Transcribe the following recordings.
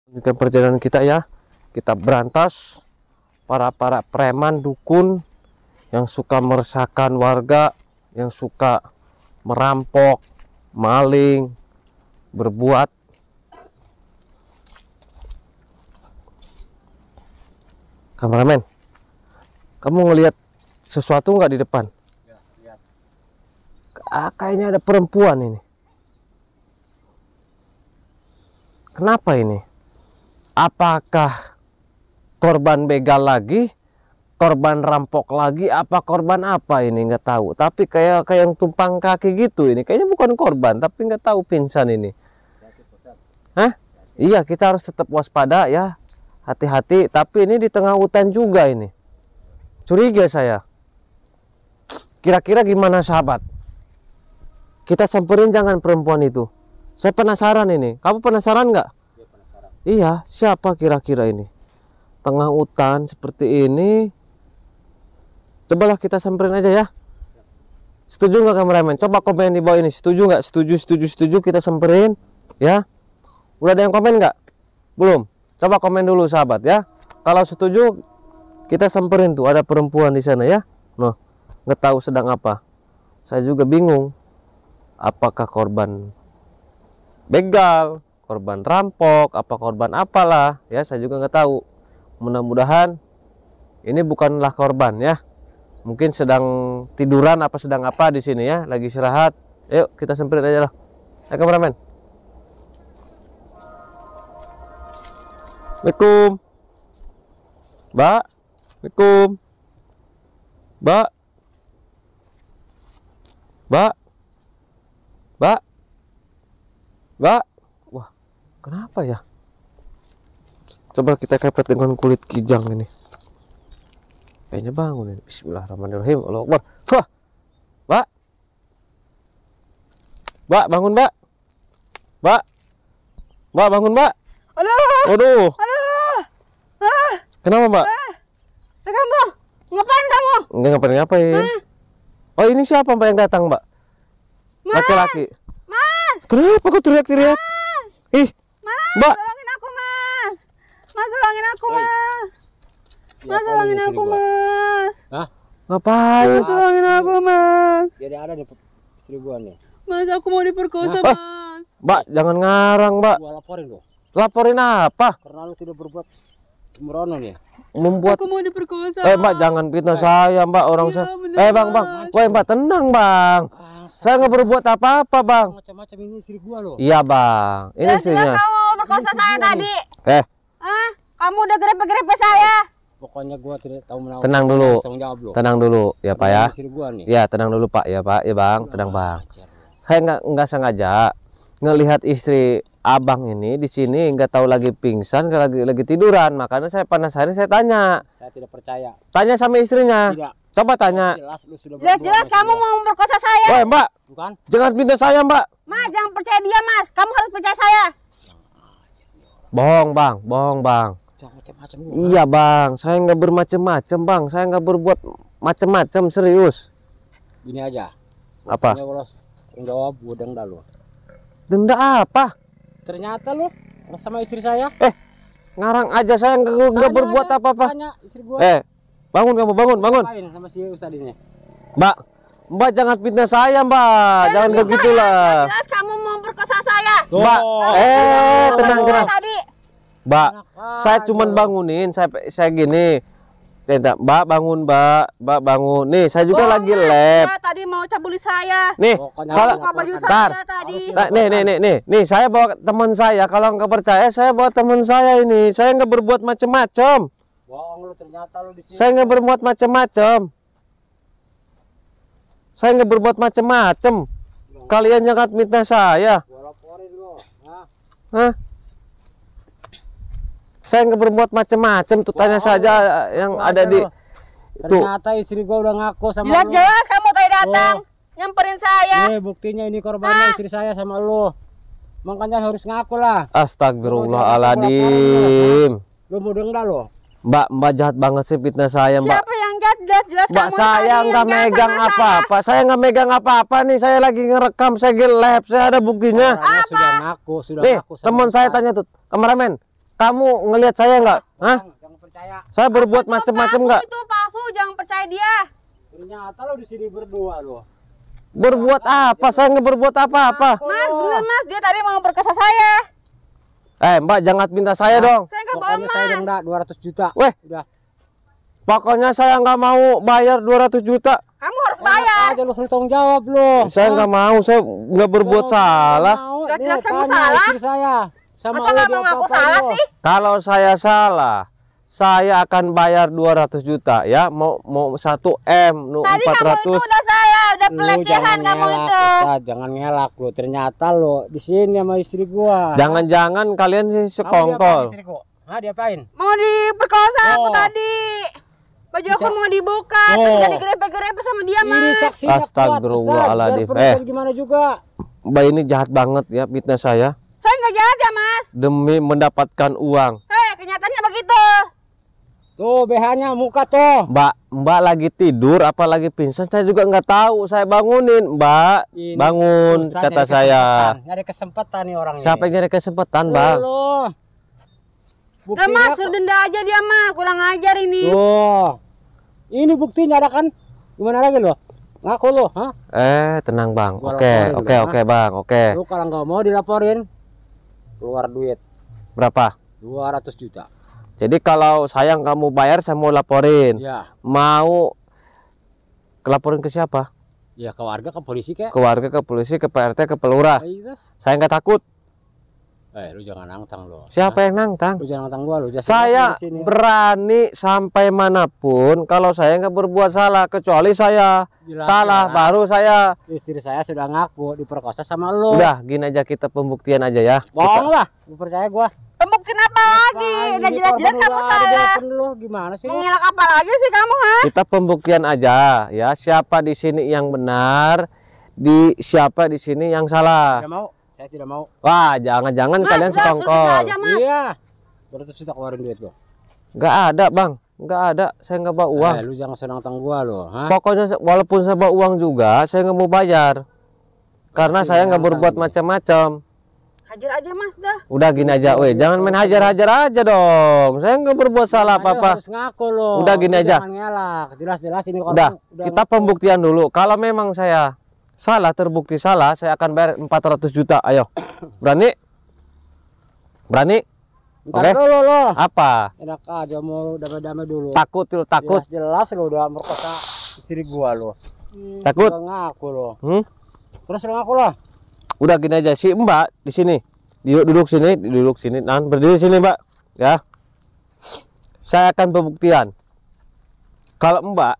Lanjutkan perjalanan kita ya. Kita berantas para preman dukun yang suka meresahkan warga, yang suka merampok, maling, berbuat. Kameramen, kamu ngelihat sesuatu nggak di depan? Ya, lihat. Kayaknya ada perempuan ini. Kenapa ini? Apakah korban begal lagi, korban rampok lagi, apa korban apa ini nggak tahu. Tapi kayak yang tumpang kaki gitu ini. Kayaknya bukan korban, tapi nggak tahu pingsan ini. Hah? Iya, kita harus tetap waspada ya. Hati-hati. Tapi ini di tengah hutan juga ini. Curiga saya. Kira-kira gimana sahabat? Kita samperin jangan perempuan itu. Saya penasaran ini. Kamu penasaran nggak? Iya, siapa kira-kira ini? Tengah hutan seperti ini. Cobalah kita samperin aja ya. Setuju nggak kameramen? Coba komen di bawah ini. Setuju nggak? Setuju kita samperin ya. Udah ada yang komen nggak? Belum? Coba komen dulu sahabat ya. Kalau setuju kita samperin tuh. Ada perempuan di sana ya. Noh, nggak tahu sedang apa. Saya juga bingung. Apakah korban begal, korban rampok, apa korban apalah ya, saya juga nggak tahu. Mudah-mudahan ini bukanlah korban ya, mungkin sedang tiduran apa sedang apa di sini ya, lagi istirahat. Yuk kita samperin aja lah. Ayo kameramen. Assalamualaikum Mbak. Assalamualaikum Mbak. Mbak. Wah, kenapa ya? Coba kita kepet dengan kulit kijang ini. Kayaknya bangun ini. Bismillahirrahmanirrahim. Allahu Akbar. Wah. Mbak. Mbak, bangun, Mbak. Mbak. Mbak, bangun, Mbak. Aduh. Kenapa, Mbak? Kamu ngapain kamu? Enggak ngapain. Oh, ini siapa Mbak yang datang, Mbak? Laki-laki. Mas. Kenapa kok teriak-teriak? Ih, Mas, Mbak. tolongin aku, Mas. Mas, tolongin aku, Oi. Mas. Ya, Mas, tolongin ini aku, istri gua. Mas. Hah? Ngapain? Mas, tolongin aku, Mas. Jadi ada nih istri gua nih. Mas, aku mau diperkosa, Wah. Mas. Mbak, jangan ngarang, Mbak. Gua laporin lo. Laporin apa? Karena lu tidak berbuat sembrono nih. Membuat Aku mau diperkosa. Mbak, jangan fitnah saya, Mbak. Orang Iya, saya. bener, Bang. Mas. Woi, Mbak, tenang, Bang. Saya nggak berbuat apa-apa, Bang. Macam-macam ini istri gua lo. Iya, Bang. Ini Jelas-jelas istrinya. kamu mau perkosa saya tadi. Hah? Kamu udah grepe-grepe saya. Pokoknya gua tidak tahu menawar. Tenang dulu. Tanggung jawab lo. Tenang dulu, ya, Pak ya. Istri gua nih. Ya, tenang dulu, Pak. Ya, Pak. Ya, Bang. Tenang, Bang. Ajar lo. Saya nggak sengaja ngelihat istri abang ini di sini, nggak tahu lagi pingsan, lagi tiduran. Makanya saya penasaran, saya tanya. Saya tidak percaya. Tanya sama istrinya. Tidak. Coba tanya. Jelas lu sudah Jelas-jelas berbuat kamu sama mau memperkosa saya. Woi, Mbak. istri gua. Bukan? Jangan pindah saya, Mbak. Mas, jangan percaya dia, Mas. Kamu harus percaya saya. Bohong, Bang. Bohong, Bang. Jangan macam-macam lu. Iya, Bang. Saya nggak bermacam-macam, Bang. Saya nggak berbuat macam-macam, serius. Gini aja. Apa? Pokoknya kalau tanggung jawab gua denda lo. Denda apa? Ternyata lo sama istri saya. Ngarang aja, saya nggak Tanya berbuat aja, apa-apa. Tanya istri gua. Bangun kamu, bangun. Ngapain sama si Ustad ini? Mbak jangan fitnah saya, Mbak. Jangan begitulah. Jelas kamu mau memperkosa saya. Mbak, tenang. Tadi. Mbak, Enak saya aja cuman lo. bangunin, saya gini. Mbak bangun, Mbak bangun. Nih, saya juga Bohong, lagi Mas. lab. Dia tadi mau cabuli saya. Nih, Pokoknya kalau Buka baju Bentar. saya tadi. Nah, nih, saya bawa teman saya. Kalau nggak percaya, saya bawa teman saya ini. Saya nggak berbuat macam-macam. Bohong lu, ternyata lu di sini. Saya nggak berbuat macam-macam. Saya nggak berbuat macam-macam. Kalian jangan fitnah saya. Gua laporin lu. Hah? Hah? Saya nggak berbuat macam-macam. Tuh tanya saja yang ada di itu. Ternyata istri gua udah ngaku sama lu. Jelas-jelas kamu tadi datang. Nyamperin saya. Nih buktinya ini korbannya istri saya sama lu. Makanya harus ngaku lah. Astagfirullahaladzim. Lu mau denda lo. Mbak jahat banget sih fitnah saya, Mbak. Siapa yang jahat? Jelas-jelas Mbak, kamu saya tadi nggak yang jahat megang sama apa-apa. Saya nggak megang apa-apa nih. Saya lagi ngerekam, saya lab, saya ada buktinya. Orangnya sudah ngaku Nih, sama teman saya Ustad. tanya tuh, kameramen, Kamu ngelihat saya nggak? Hah? Jangan percaya. Saya berbuat Itu macam-macam palsu, nggak? Itu palsu, jangan percaya dia. Ternyata lo di sini berdua lo. Berbuat apa? Saya nggak berbuat apa-apa. Mas, bener Mas, dia tadi mau perkosa saya. Mbak, jangan minta saya dong. Saya nggak bohong Pokoknya saya Mas. denda 200 juta. Weh, Udah. pokoknya saya nggak mau bayar 200 juta. Kamu harus bayar. Aja lu harus tanggung jawab lo. Saya nggak mau, saya nggak berbuat salah. Jelas kamu salah. Istri saya. Sama Masa nggak mau ngaku salah sih? Kalau saya salah, saya akan bayar 200 juta ya. Mau 1 M, Tadi kamu itu 400. udah udah pelecehan kamu itu. Jangan ngelak lo. Ternyata lo di sini sama istri gua. Jangan-jangan kalian sih sekongkol. Hah, diapain? Mau diperkosa aku Oh. tadi. Baju aku mau dibuka, terus udah digrepe-grepe sama dia, Ini Mas. saksinya kuat, Astagfirullahaladzim. Ustaz. Biar gimana juga. Mbak ini jahat banget ya fitnah saya Saya nggak jahat ya, Mas. demi mendapatkan uang. Kenyataannya begitu. Tuh BH-nya muka tuh. Mbak lagi tidur apalagi pingsan saya juga nggak tahu. Saya bangunin, Mbak. Ini Bangun Ustaz kata nyari saya. kesempatan. Nyari kesempatan nih orang Siapa yang nyari kesempatan, Bang? Lo. Udah Mas, suruh denda aja dia mah, kurang ajar ini. Tuh. Ini buktinya ada kan? Gimana lagi lo? Ngaku lo, hah? Tenang, Bang. Gua Oke, laporin oke, dulu, oke, Bang. Oke. Lu kalau nggak mau dilaporin, keluar duit Berapa? 200 juta. Jadi kalau saya nggak mau bayar, saya mau laporin. Ya. Mau laporin ke siapa? Ya ke warga, ke polisi kek. Ke warga, ke polisi, ke PRT, ke pelurah. Iya. Saya nggak takut. Lu jangan nantang lo. Siapa yang nantang? Lu jangan nantang gua lo. Saya berani sampai manapun kalau saya nggak berbuat salah, kecuali saya Jelas, salah jelas. baru saya. Istri saya sudah ngaku diperkosa sama lo. Udah gini aja, kita pembuktian aja ya. Bohong lah, lu percaya gua. Pembuktian apa lagi? Udah jelas-jelas kamu salah. Lu gimana sih? Mengelak apa lagi sih kamu, ha? Kita pembuktian aja ya, siapa di sini yang benar, siapa di sini yang salah. Tidak mau, saya tidak mau. Wah, jangan-jangan kalian Suruh sekongkol. denda aja, Mas. Iya. 200 juta keluarin duit lo. Nggak ada, Bang. Nggak ada, saya nggak bawa uang. Lu jangan senang nantang gua lo, ha? Pokoknya walaupun saya bawa uang juga, saya nggak mau bayar. Karena saya nggak berbuat macam-macam. Hajar aja, Mas, dah. Udah gini aja, weh, jangan main hajar-hajar aja dong. Saya nggak berbuat salah apa-apa. Harus ngaku lo. Udah gini aja. Jangan ngelak. Jelas-jelas ini orang Udah, kita pembuktian dulu. Kalau memang saya salah, terbukti salah, saya akan bayar 400 juta. Ayo, berani? Berani? Ntar Oke. dulu lo. Apa? Enak aja mau damai-damai dulu. Takut, takut. Jelas lo udah merkosa istri gua lo. Takut. Udah ngaku lo. Terus lo ngaku lo. Udah gini aja, si Mbak di sini. Duduk sini, nah berdiri sini, Mbak. Ya. Saya akan pembuktian. Kalau Mbak,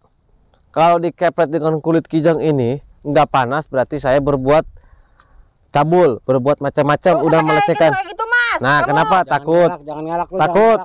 kalau dikepret dengan kulit kijang ini nggak panas, berarti saya berbuat cabul, berbuat macam-macam, udah melecehkan. Kayak gitu, Mas. Nah, Kamu kenapa takut? Jangan ngelak lo. Takut.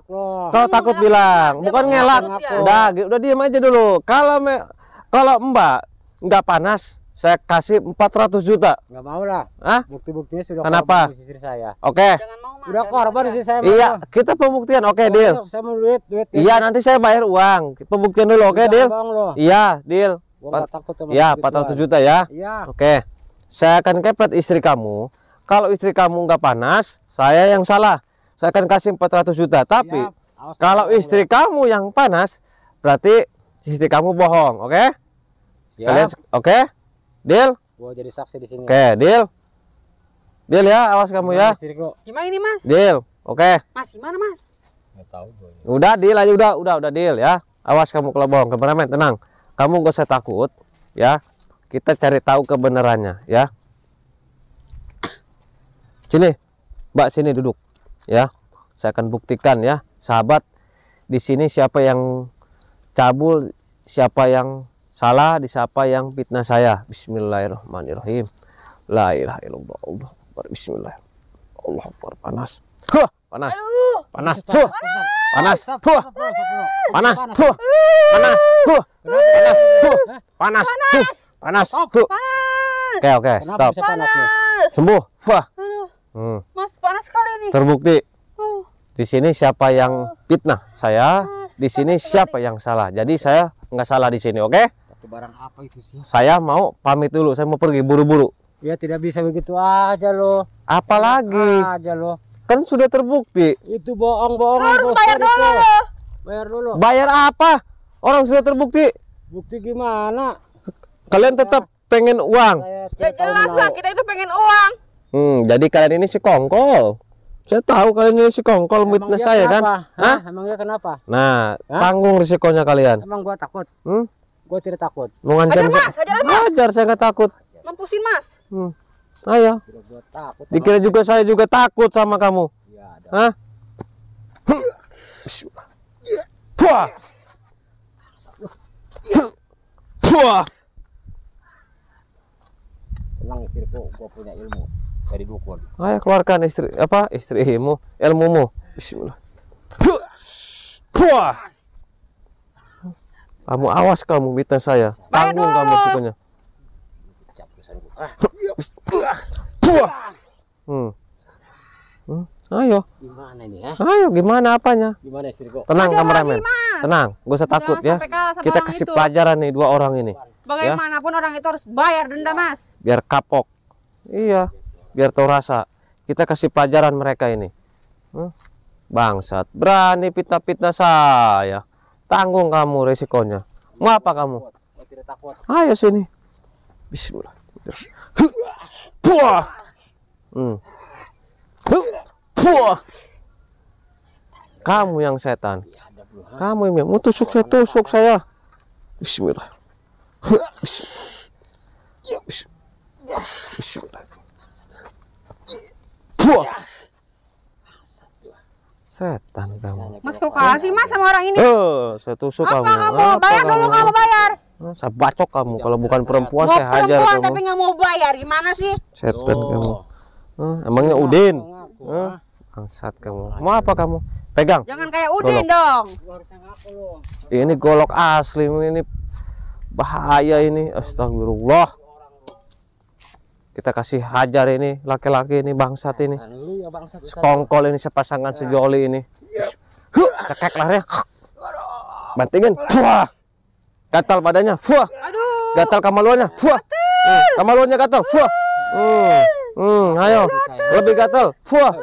Kalau takut bilang, Dia bukan mau ngelak. ngelak, Udah diam aja dulu. Kalau Mbak nggak panas, saya kasih 400 juta. Nggak mau lah. Hah? Bukti-buktinya sudah Kenapa? korban istri saya. Oke. Jangan mau, Mas. Udah korban istri saya. Iya, kita pembuktian. Oke, deal. Saya mau duit. Iya, nanti saya bayar uang. Pembuktian dulu, oke, deal? Bang lo. Iya, deal. Gua nggak takut sama Iya, duit 400 gua. juta ya. Iya. Oke. Saya akan kepret istri kamu. Kalau istri kamu nggak panas, saya yang salah. Saya akan kasih 400 juta. Tapi Siap. Awas, kalau awas, istri kamu yang panas, berarti istri kamu bohong, oke? Siap. Kalian oke? Deal? Gua jadi saksi di sini. Oke, deal. Deal ya, awas kamu ya. Istriku. Gimana ini, Mas? Deal. Oke. Mas, gimana, Mas? Nggak tahu gua. Udah deal aja, udah deal ya. Awas kamu kalau bohong, kameramen tenang. Kamu gak usah takut ya. Kita cari tahu kebenarannya ya. Sini, Mbak, sini duduk ya. Saya akan buktikan ya, sahabat. Di sini siapa yang cabul, siapa yang salah, di siapa yang fitnah saya. Bismillahirrahmanirrahim. La ilaha illallah. Allah Akbar. Bismillah. Allah Akbar. Panas. Huh, panas. Panas. Tuh. Panas. Tuh. Panas. Tuh. Panas. Tuh. Panas. Tuh. Panas. Tuh. Panas. Tuh. Oke, oke, Kenapa stop. bisa panas nih? Sembuh. Wah. Aduh, Mas, panas sekali nih. Terbukti. Oh, Di sini siapa yang fitnah saya, di sini siapa yang salah. Jadi saya nggak salah di sini, oke? Tapi barang apa itu sih? Saya mau pamit dulu, saya mau pergi buru-buru. Ya tidak bisa begitu aja lo. Apalagi? Aja lo. Kan sudah terbukti. Itu bohong-bohong. Harus bayar dulu loh. Bayar dulu. Bayar apa? Orang sudah terbukti. Bukti gimana? Kalian tetap pengen uang. Ya jelas lah, kita itu pengen uang. Jadi kalian ini si kongkol. Saya tahu kalian ini si kongkol mitnah saya kan. Hah? Emang dia kenapa? Nah, tanggung risikonya kalian. Emang gua takut? Hmm? Gua tidak takut. Mau ngancam Hajar mas, hajar mas. Hajar, saya nggak takut. Mampusin mas. Ayo. Gua takut. Dikira juga saya juga takut sama kamu. Ya, ada. Hah? Puah. Puah. Tenang istriku, gua punya ilmu dari dukun. Ayo keluarkan istrimu, ilmumu. Bismillah. Puah. Kamu awas kamu mitnah saya. Tanggung kamu risikonya. Puah. Ayo. Gimana ini ya? Ayo gimana apanya? Gimana istriku? Tenang Hajar kameramen. lagi, Mas. Tenang, gak usah takut ya. sampai kalah sama Kita orang kasih itu. pelajaran nih dua orang ini. Bagaimanapun orang itu harus bayar denda mas. Biar kapok. Iya, biar tahu rasa. Kita kasih pelajaran mereka ini. Bangsat, berani fitnah-fitnah saya. Tanggung kamu resikonya. Mau apa kamu? Gua tidak takut. Ayo sini. Bismillah. Puah. Puah. Kamu yang setan. Kamu yang mau tusuk saya. Bismillah. Bismillah. Puah. Setan kamu. Mas kok kasih mas sama orang ini? Saya tusuk Apa kamu. kamu? Bayar dulu, kamu bayar. Saya bacok kamu. Kalau bukan perempuan Mau saya hajar perempuan kamu. tapi nggak mau bayar, gimana sih? Setan kamu. Emangnya Udin? Ngaku, Bangsat kamu. Mau apa kamu? Pegang. Jangan kayak Udin dong. Gua harusnya ngaku lu. Ini golok asli. Ini bahaya ini. Astagfirullah. Kita kasih hajar ini laki-laki ini bangsat ini. Lu ya bangsat. Sekongkol ini sepasangan sejoli ini. Cekek larnya. Bantingin. Wah. Gatal badannya. Wah. Aduh. Gatal kamaluannya. Wah. Kamaluannya gatal. Wah. Ayo. Lebih gatal. Wah.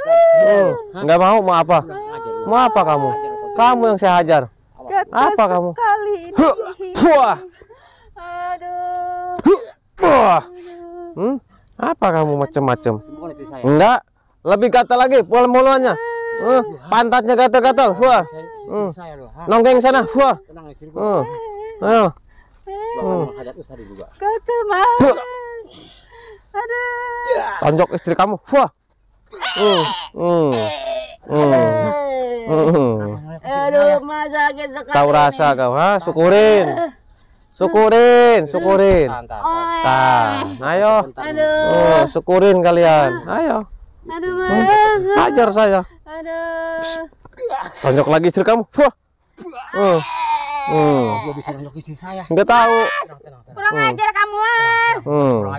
Enggak mau apa? Mau apa kamu? Kamu yang saya hajar. Apa kamu? Kali ini. Wah. Aduh. Wah. Apa kamu macam-macam? Bukan istri saya. Enggak. Lebih gatal lagi mulu-muluannya. Pantatnya gatal-gatal. Wah. Istri saya lu. Ha? Nonggeng sana. Wah. Tenang istriku. Ayo. Gua akan menghajat ustaz juga. Kata mas. Aduh. Tonjok istri kamu. Wah. Aduh, mas sakit sekali. Tahu rasa kau, ha? Syukurin. Syukurin. Ayo. Aduh. Syukurin kalian. Ayo. Aduh, mas. Hajar saya. Aduh. Tonjok lagi istri kamu. Wah. Gua bisa nunjuk istri saya. Enggak tahu. Kurang ajar kamu, mas.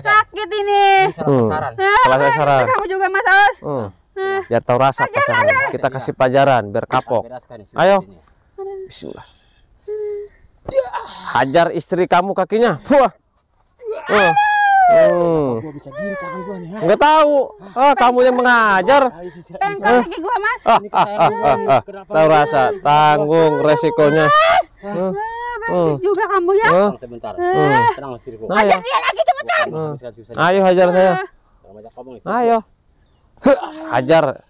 Sakit ini. Saran. Salah sasaran. Kamu juga, mas Aus. Biar tahu rasa pasangan. Kita kasih pelajaran biar kapok. Ayo. Bismillah. Hajar istri kamu kakinya. Wah. Gua bisa gini tangan gua nih. Enggak tahu. Kamu yang mengajar. Pengkor kaki gua, mas. Tahu rasa. Tanggung resikonya. Berisik juga kamu ya. Sebentar. Tenang istriku. Ayo. Dia lagi cepetan. Ayo hajar saya. Ayo. Hajar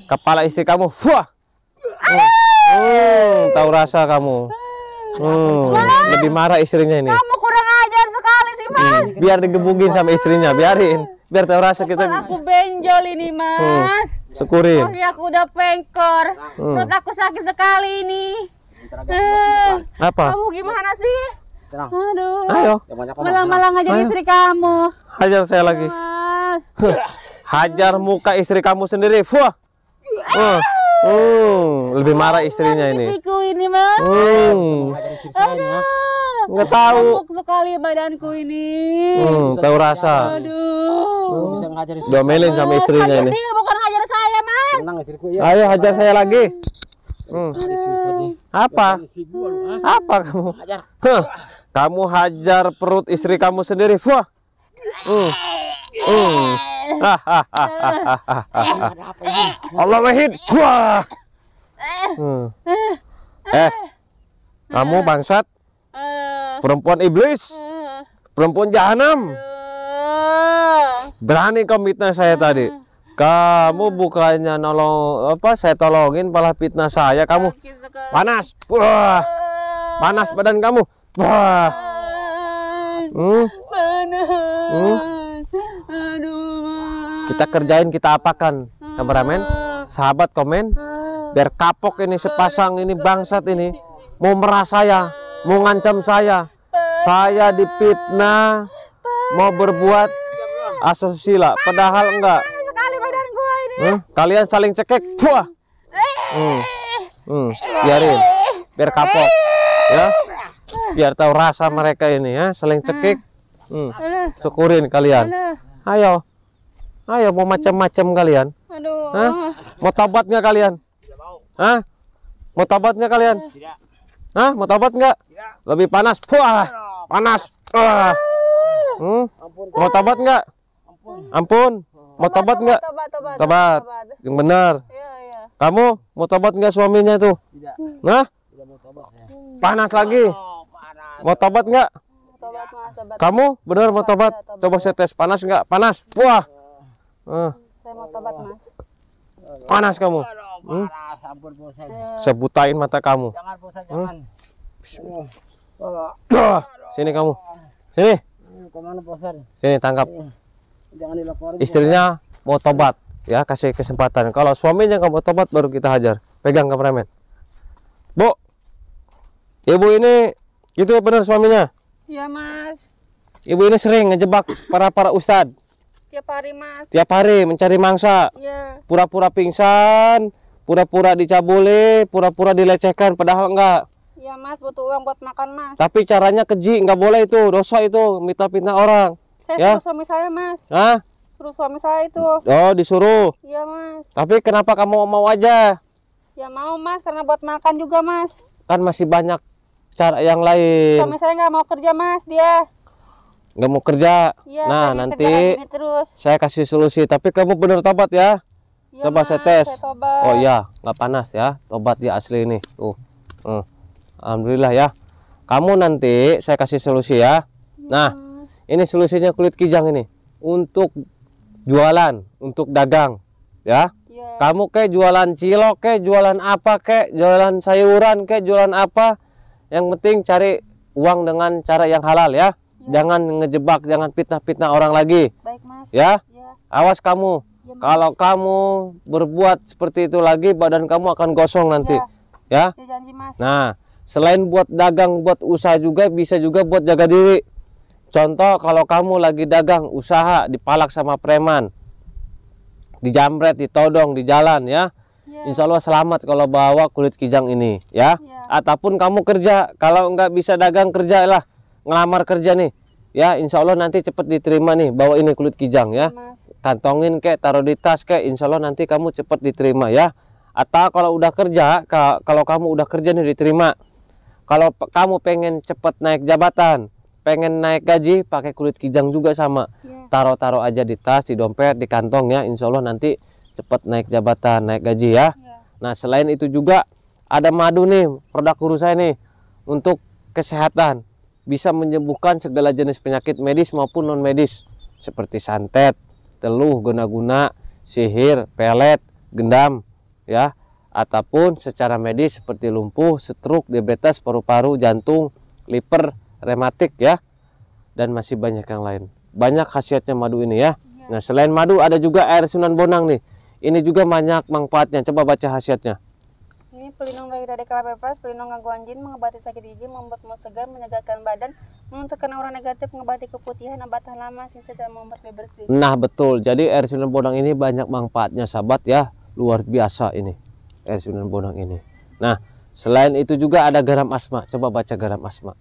kepala istri kamu. Wah. Tahu rasa kamu. Lebih marah istrinya ini. Kamu kurang ajar sekali sih, mas. Biar digebugin sama istrinya, biarin. Biar tahu rasa kita. Aku benjol ini, mas. Syukurin. Kaki aku udah pengkor. Perut aku sakit sekali ini. Apa? Kamu gimana sih? Tenang. Aduh. Ayo. Malang-malang aja istri kamu. Hajar saya lagi. Mas. Hajar muka istri kamu sendiri. Wah. Lebih marah istrinya ini. Pipiku ini, mas. Nggak tahu. Empuk sekali badanku ini. Tahu rasa. Aduh. Bisa ngajar istri. Domelin sama istrinya ini. Dia bukan ngajar saya, mas. Tenang istriku ya. Ayo hajar saya lagi. Apa? Isi gua lu, ha? Apa kamu? Hajar. Kamu hajar perut istri kamu sendiri. Wah. Allah wahid. Wah. Kamu bangsat, perempuan iblis, perempuan jahanam. Berani kau fitnah saya tadi. Kamu bukannya nolong saya tolongin malah fitnah saya kamu. Panas. Wah. Panas badan kamu. Wah. Kita kerjain, kita apakan, kameramen, sahabat komen, biar kapok ini sepasang ini bangsat ini mau merah saya, mau ngancam saya difitnah, mau berbuat asusila, padahal enggak. Sekali badan gua ini. Kalian saling cekek, wah. Biarin, biar kapok, ya, biar tahu rasa mereka ini ya, saling cekik. Syukurin kalian. Ayo, mau macam-macam kalian. Mau tobat nggak kalian? Mau tobat nggak kalian? Mau tobat nggak? Lebih panas, wah, panas. Mau tobat nggak? Ampun. Mau tobat nggak? Tobat. Yang benar. Kamu mau tobat nggak suaminya itu? Nah, panas lagi. Mau tobat nggak? Kamu benar mau tobat? Coba saya tes, panas nggak? Panas. Wah. Saya mau tobat, Mas. Panas kamu. Saya butain mata kamu. Sini kamu. Sini. Sini tangkap. Istrinya mau tobat, ya, kasih kesempatan. Kalau suaminya nggak mau tobat baru kita hajar. Pegang kameramen. Bu, ibu ini itu benar suaminya? Iya, Mas. Ibu ini sering ngejebak para ustadz. Tiap hari, Mas. Tiap hari mencari mangsa. Iya. Pura-pura pingsan, pura-pura dicabuli, pura-pura dilecehkan, padahal enggak. Iya, Mas, butuh uang buat makan, Mas. Tapi caranya keji, nggak boleh itu, dosa itu, fitnah orang. Saya Ya. suruh suami saya, Mas. Suruh suami saya itu. Oh, disuruh. Iya, Mas. Tapi kenapa kamu mau aja? Ya mau, Mas, karena buat makan juga, Mas. Kan masih banyak cara yang lain. Suami saya nggak mau kerja, Mas, dia. Nggak mau kerja. Iya, Nah, pengen nanti kerja gini terus. saya kasih solusi. Tapi kamu bener tobat ya. Iya, Coba Mas, saya tes. saya tobat. Oh iya, nggak panas ya. Tobat dia asli ini. Tuh. Alhamdulillah ya. Kamu nanti saya kasih solusi ya. Nah, ini solusinya kulit kijang ini. Untuk jualan, untuk dagang. Ya. Iya. Kamu kayak jualan cilok, kayak jualan apa, kayak jualan sayuran, kayak jualan apa. Yang penting cari uang dengan cara yang halal ya. Jangan ngejebak, jangan fitnah-fitnah orang lagi. Baik, Mas. Ya. Ya. Awas kamu. Ya, Mas. Kalau kamu berbuat seperti itu lagi, badan kamu akan gosong nanti. Ya. Ya, janji, Mas. Nah, selain buat dagang, buat usaha juga bisa juga buat jaga diri. Contoh, kalau kamu lagi dagang, usaha, dipalak sama preman, dijamret, ditodong di jalan ya. Insya Allah selamat kalau bawa kulit kijang ini ya. Ataupun kamu kerja, kalau nggak bisa dagang kerjalah, ngelamar kerja nih ya. Insya Allah nanti cepat diterima nih, bawa ini kulit kijang ya. Kantongin kek, taruh di tas kek, insya Allah nanti kamu cepat diterima ya. Atau kalau udah kerja, kalau kamu udah kerja nih diterima. Kalau kamu pengen cepat naik jabatan, pengen naik gaji, pakai kulit kijang juga sama. Taruh-taruh aja di tas, di dompet, di kantong ya. Insya Allah nanti cepat naik jabatan, naik gaji ya. Nah, selain itu juga ada madu nih, produk guru saya nih, untuk kesehatan. Bisa menyembuhkan segala jenis penyakit medis maupun non medis seperti santet, teluh, guna-guna, sihir, pelet, gendam ya, ataupun secara medis seperti lumpuh, stroke, diabetes, paru-paru, jantung, liver, rematik ya, dan masih banyak yang lain. Banyak khasiatnya madu ini ya. Nah, selain madu ada juga air Sunan Bonang nih. Ini juga banyak manfaatnya. Coba baca khasiatnya. Ini pelindung dari radikal bebas, pelindung gangguan jin, mengobati sakit gigi, membuat mood segar, menyegarkan badan, menentukan aura negatif, mengobati keputihan, obat tahan lama, sisa dan membuat bersih. Nah, betul. Jadi air Sunan Bonang ini banyak manfaatnya, sahabat ya. Luar biasa ini air Sunan Bonang ini. Nah, selain itu juga ada garam asma. Coba baca garam asma.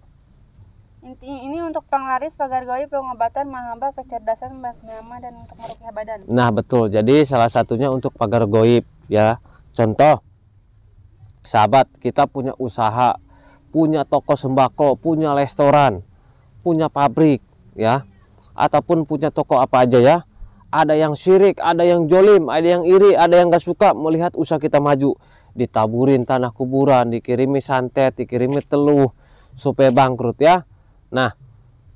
Ini untuk penglaris, pagar gaib, pengobatan, mahaba, kecerdasan, basmama, dan untuk merukyah badan. Nah, betul. Jadi salah satunya untuk pagar gaib ya. Contoh, sahabat, kita punya usaha, punya toko sembako, punya restoran, punya pabrik ya. ataupun punya toko apa aja ya, ada yang syirik, ada yang jolim, ada yang iri, ada yang gak suka melihat usaha kita maju, ditaburin tanah kuburan, dikirimi santet, dikirimi teluh supaya bangkrut ya. Nah,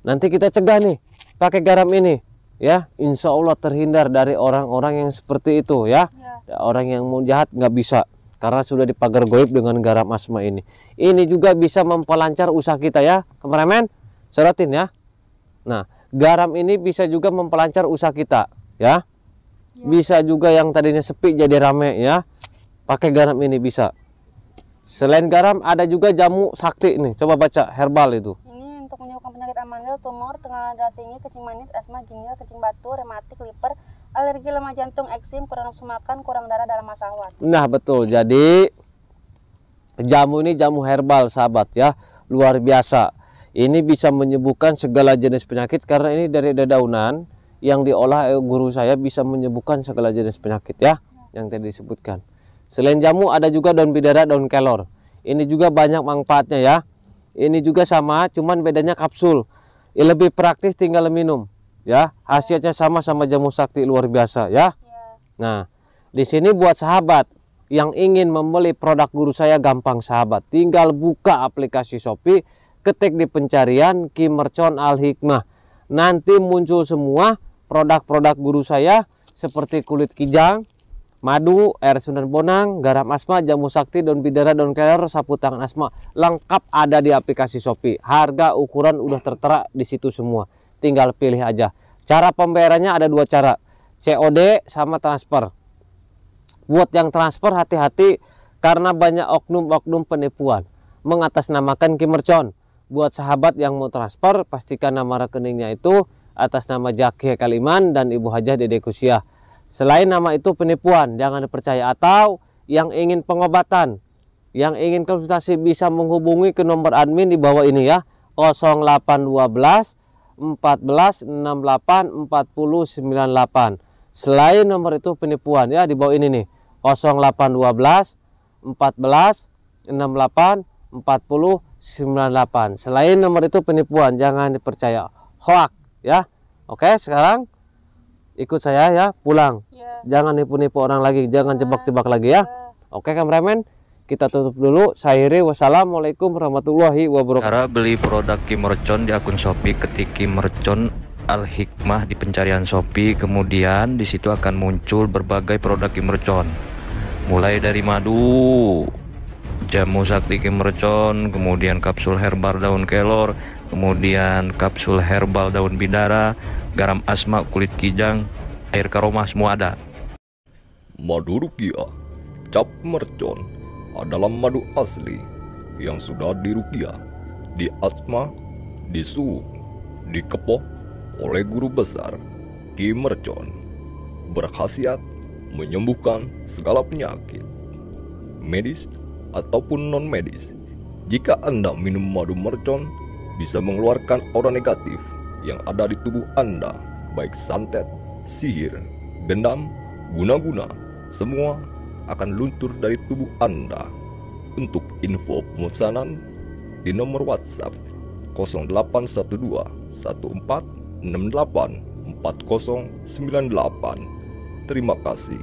nanti kita cegah nih pakai garam ini ya, insya Allah terhindar dari orang-orang yang seperti itu ya. Orang yang mau jahat nggak bisa, karena sudah dipagar goib dengan garam asma ini. Ini juga bisa memperlancar usaha kita ya, kameramen, sorotin ya. Nah, garam ini bisa juga memperlancar usaha kita ya. Bisa juga yang tadinya sepi jadi rame ya, pakai garam ini bisa. Selain garam ada juga jamu sakti nih, coba baca, herbal itu. Ini untuk menyembuhkan penyakit amandel, tumor, tekanan darah tinggi, kencing manis, asma, ginjal, kencing batu, rematik, liver, alergi, lemah jantung, eksim, kurang nafsu makan, kurang darah dalam masa haid. Nah betul, jadi jamu ini jamu herbal sahabat ya, luar biasa. Ini bisa menyembuhkan segala jenis penyakit karena ini dari dedaunan yang diolah guru saya, bisa menyembuhkan segala jenis penyakit ya, yang tadi disebutkan. Selain jamu ada juga daun bidara, daun kelor. Ini juga banyak manfaatnya ya. Ini juga sama, cuman bedanya kapsul. Lebih praktis, tinggal minum ya. Hasilnya sama jamu sakti, luar biasa ya. Nah, di sini buat sahabat yang ingin membeli produk guru saya gampang sahabat. Tinggal buka aplikasi Shopee, ketik di pencarian Ki Mercon Al Hikmah. Nanti muncul semua produk-produk guru saya seperti kulit kijang, madu, air Sunan Bonang, garam asma, jamu sakti, daun bidara, daun kelor, sapu tangan asma, lengkap ada di aplikasi Shopee. Harga ukuran udah tertera di situ semua, tinggal pilih aja. Cara pembayarannya ada dua cara, COD sama transfer. Buat yang transfer hati-hati karena banyak oknum-oknum penipuan mengatasnamakan Ki Mercon. Buat sahabat yang mau transfer, pastikan nama rekeningnya itu atas nama Jaki Kaliman dan Ibu Hajah Dede Kusiah. Selain nama itu penipuan, jangan dipercaya. Atau yang ingin pengobatan, yang ingin konsultasi bisa menghubungi ke nomor admin di bawah ini ya, 0812 14 68 40 98. Selain nomor itu penipuan ya, di bawah ini nih, 0812 14 68 40 98. Selain nomor itu penipuan, jangan dipercaya, hoax ya. Oke, sekarang ikut saya ya, pulang. Jangan nipu-nipu orang lagi, jangan jebak-jebak lagi ya. Oke kameramen, kita tutup dulu. Saya Hiri, wassalamualaikum warahmatullahi wabarakatuh. Cara beli produk Ki Mercon di akun Shopee, ketik Ki Mercon Al Hikmah di pencarian Shopee, kemudian di situ akan muncul berbagai produk Ki Mercon. Mulai dari madu, jamu sakti Ki Mercon, kemudian kapsul herbal daun kelor, kemudian kapsul herbal daun bidara, garam asma, kulit kijang, air karoma, semua ada. Madu rukiah cap mercon adalah madu asli yang sudah dirukiah, diasma, disuuk, dikepoh oleh guru besar Ki Mercon. Berkhasiat menyembuhkan segala penyakit medis ataupun non medis. Jika Anda minum madu mercon, bisa mengeluarkan aura negatif yang ada di tubuh Anda, baik santet, sihir, gendam, guna-guna, semua akan luntur dari tubuh Anda. Untuk info pemesanan di nomor WhatsApp 0812 1468 4098. Terima kasih.